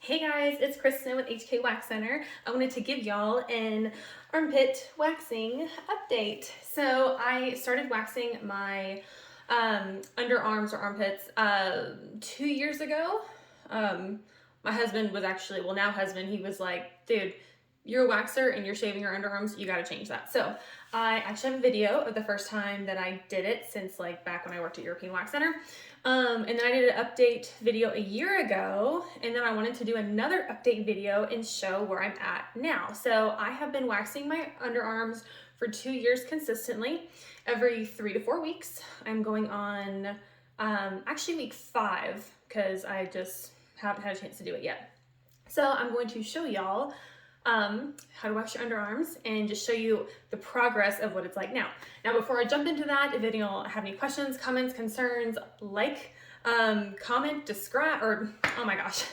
Hey guys, it's Kristen with HK Wax Center. I wanted to give y'all an armpit waxing update. So I started waxing my underarms or armpits 2 years ago. My husband was actually, well now husband, he was like, dude, you're a waxer and you're shaving your underarms, you gotta change that. So I actually have a video of the first time that I did it since like back when I worked at European Wax Center. And then I did an update video a year ago, and then I wanted to do another update video and show where I'm at now. So I have been waxing my underarms for 2 years consistently, every 3 to 4 weeks. I'm going on actually week 5 because I just haven't had a chance to do it yet. So I'm going to show y'all how to wax your underarms and just show you the progress of what it's like now. Now, before I jump into that, if any of y'all have any questions, comments, concerns, comment, describe, or oh my gosh,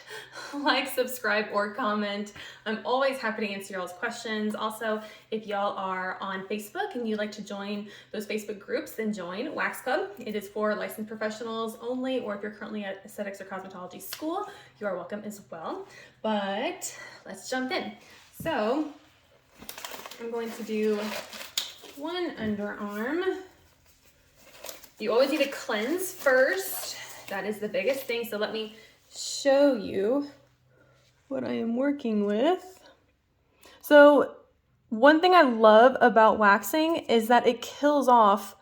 like, subscribe, or comment. I'm always happy to answer y'all's questions. Also, if y'all are on Facebook and you'd like to join those Facebook groups, then join Wax Club. It is for licensed professionals only, or if you're currently at aesthetics or cosmetology school, you are welcome as well. But let's jump in. So I'm going to do one underarm. You always need to cleanse first. That is the biggest thing. So let me show you what I am working with. So one thing I love about waxing is that it kills off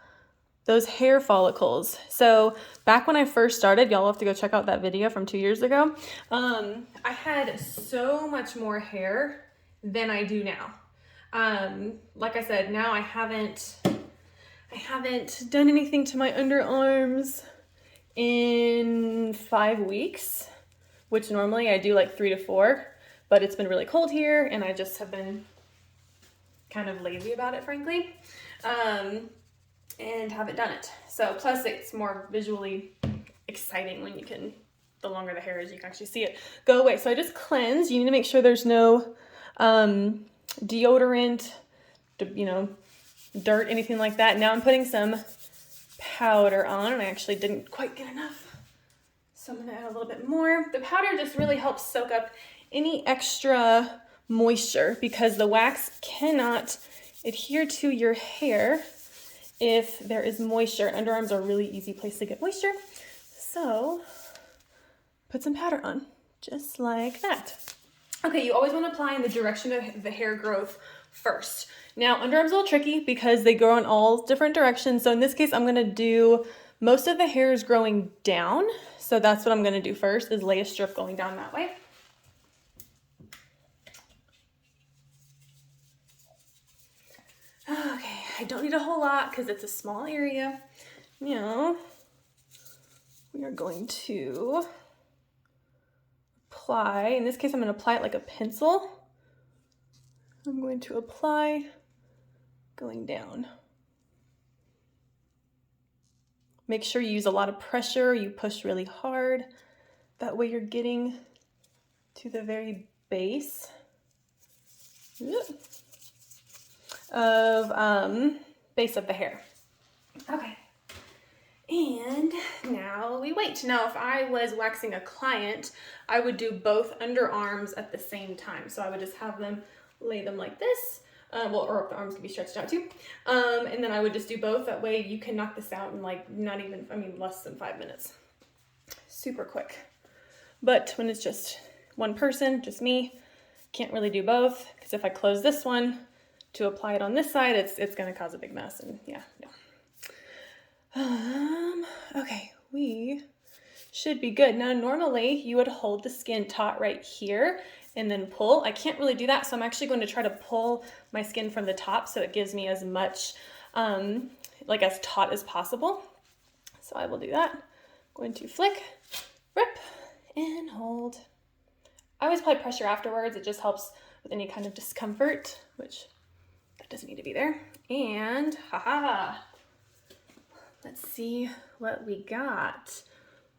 those hair follicles. So back when I first started, y'all have to go check out that video from 2 years ago. I had so much more hair than I do now. Like I said, now I haven't done anything to my underarms in 5 weeks, which normally I do like 3 to 4, but it's been really cold here and I just have been kind of lazy about it, frankly, and haven't done it. So plus it's more visually exciting when you can, the longer the hair is, you can actually see it go away. So I just cleanse. You need to make sure there's no deodorant, dirt, anything like that. Now I'm putting some powder on, and I actually didn't quite get enough, so I'm gonna add a little bit more. The powder just really helps soak up any extra moisture because the wax cannot adhere to your hair if there is moisture. Underarms are a really easy place to get moisture, so put some powder on, just like that. Okay, you always want to apply in the direction of the hair growth first. Now, underarms are a little tricky because they grow in all different directions. So in this case, I'm going to do, most of the hair is growing down. So that's what I'm going to do first, is lay a strip going down that way. Okay, I don't need a whole lot because it's a small area. Now, we are going to apply, in this case I'm going to apply it like a pencil. I'm going to apply going down. Make sure you use a lot of pressure, you push really hard. That way you're getting to the very base of the hair. Okay. And now we wait. Now, if I was waxing a client, I would do both underarms at the same time. So I would just have them, lay them like this. Or the arms can be stretched out too. And then I would just do both. That way you can knock this out in like less than 5 minutes. Super quick. But when it's just one person, just me, can't really do both. Because if I close this one to apply it on this side, it's going to cause a big mess. And yeah, no. Okay, we should be good. Now, normally you would hold the skin taut right here and then pull. I can't really do that, so I'm actually going to try to pull my skin from the top so it gives me as much, as taut as possible. So I will do that. I'm going to flick, rip, and hold. I always apply pressure afterwards. It just helps with any kind of discomfort, which that doesn't need to be there. And let's see what we got. Let's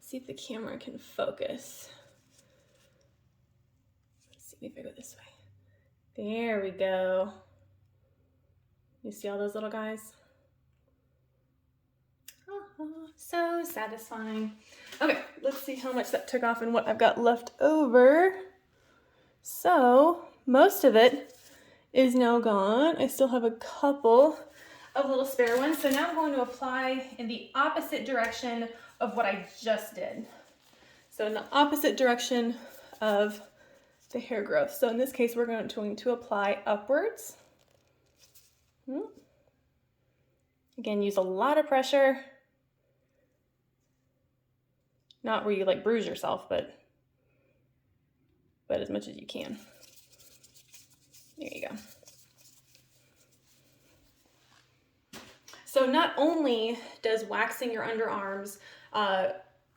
see if the camera can focus. Let's see if I go this way. There we go. You see all those little guys? So satisfying. Okay, let's see how much that took off and what I've got left over. So most of it is now gone. I still have a couple of little spare ones. So now I'm going to apply in the opposite direction of what I just did. So in the opposite direction of the hair growth. So in this case, we're going to apply upwards. Again, use a lot of pressure. Not where you like bruise yourself, but as much as you can. There you go. So not only does waxing your underarms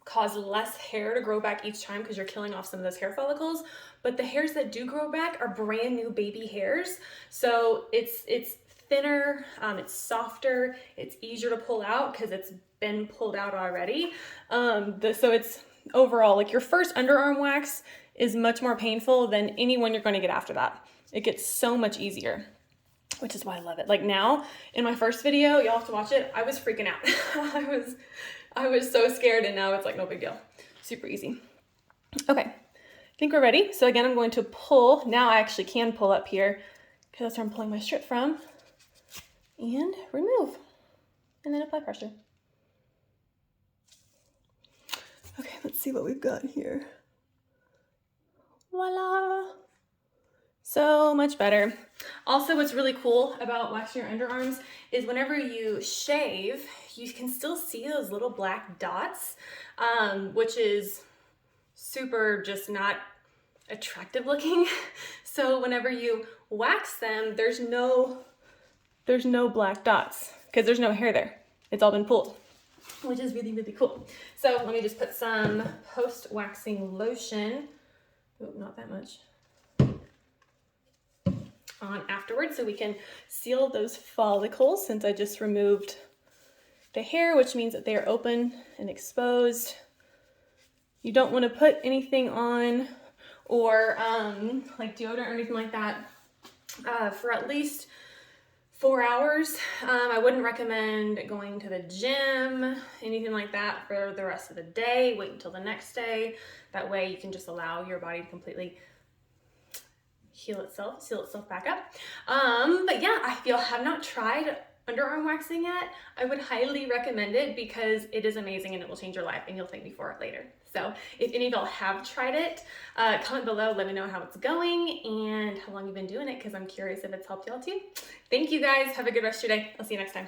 cause less hair to grow back each time because you're killing off some of those hair follicles, but the hairs that do grow back are brand new baby hairs. So it's thinner, it's softer, it's easier to pull out because it's been pulled out already. So it's overall, like your first underarm wax is much more painful than any one you're going to get after that. It gets so much easier, which is why I love it. Like now, in my first video, y'all have to watch it, I was freaking out. I was so scared, and now it's like no big deal. Super easy. Okay, I think we're ready. So again, I'm going to pull. Now I actually can pull up here because that's where I'm pulling my strip from. And remove. And then apply pressure. Okay, let's see what we've got here. Voila! So much better. Also, what's really cool about waxing your underarms is whenever you shave, you can still see those little black dots, which is super just not attractive looking. So whenever you wax them, there's no black dots because there's no hair there. It's all been pulled, which is really, really cool. So let me just put some post-waxing lotion. Oh, not that much. On afterwards so we can seal those follicles since I just removed the hair, which means that they are open and exposed. You don't want to put anything on or like deodorant or anything like that for at least 4 hours. I wouldn't recommend going to the gym, anything like that for the rest of the day. Wait until the next day. That way you can just allow your body to completely seal itself back up. But yeah, if you have not tried underarm waxing yet, I would highly recommend it because it is amazing and it will change your life and you'll thank me for it later. So if any of y'all have tried it, comment below, let me know how it's going and how long you've been doing it because I'm curious if it's helped y'all too. Thank you guys. Have a good rest of your day. I'll see you next time.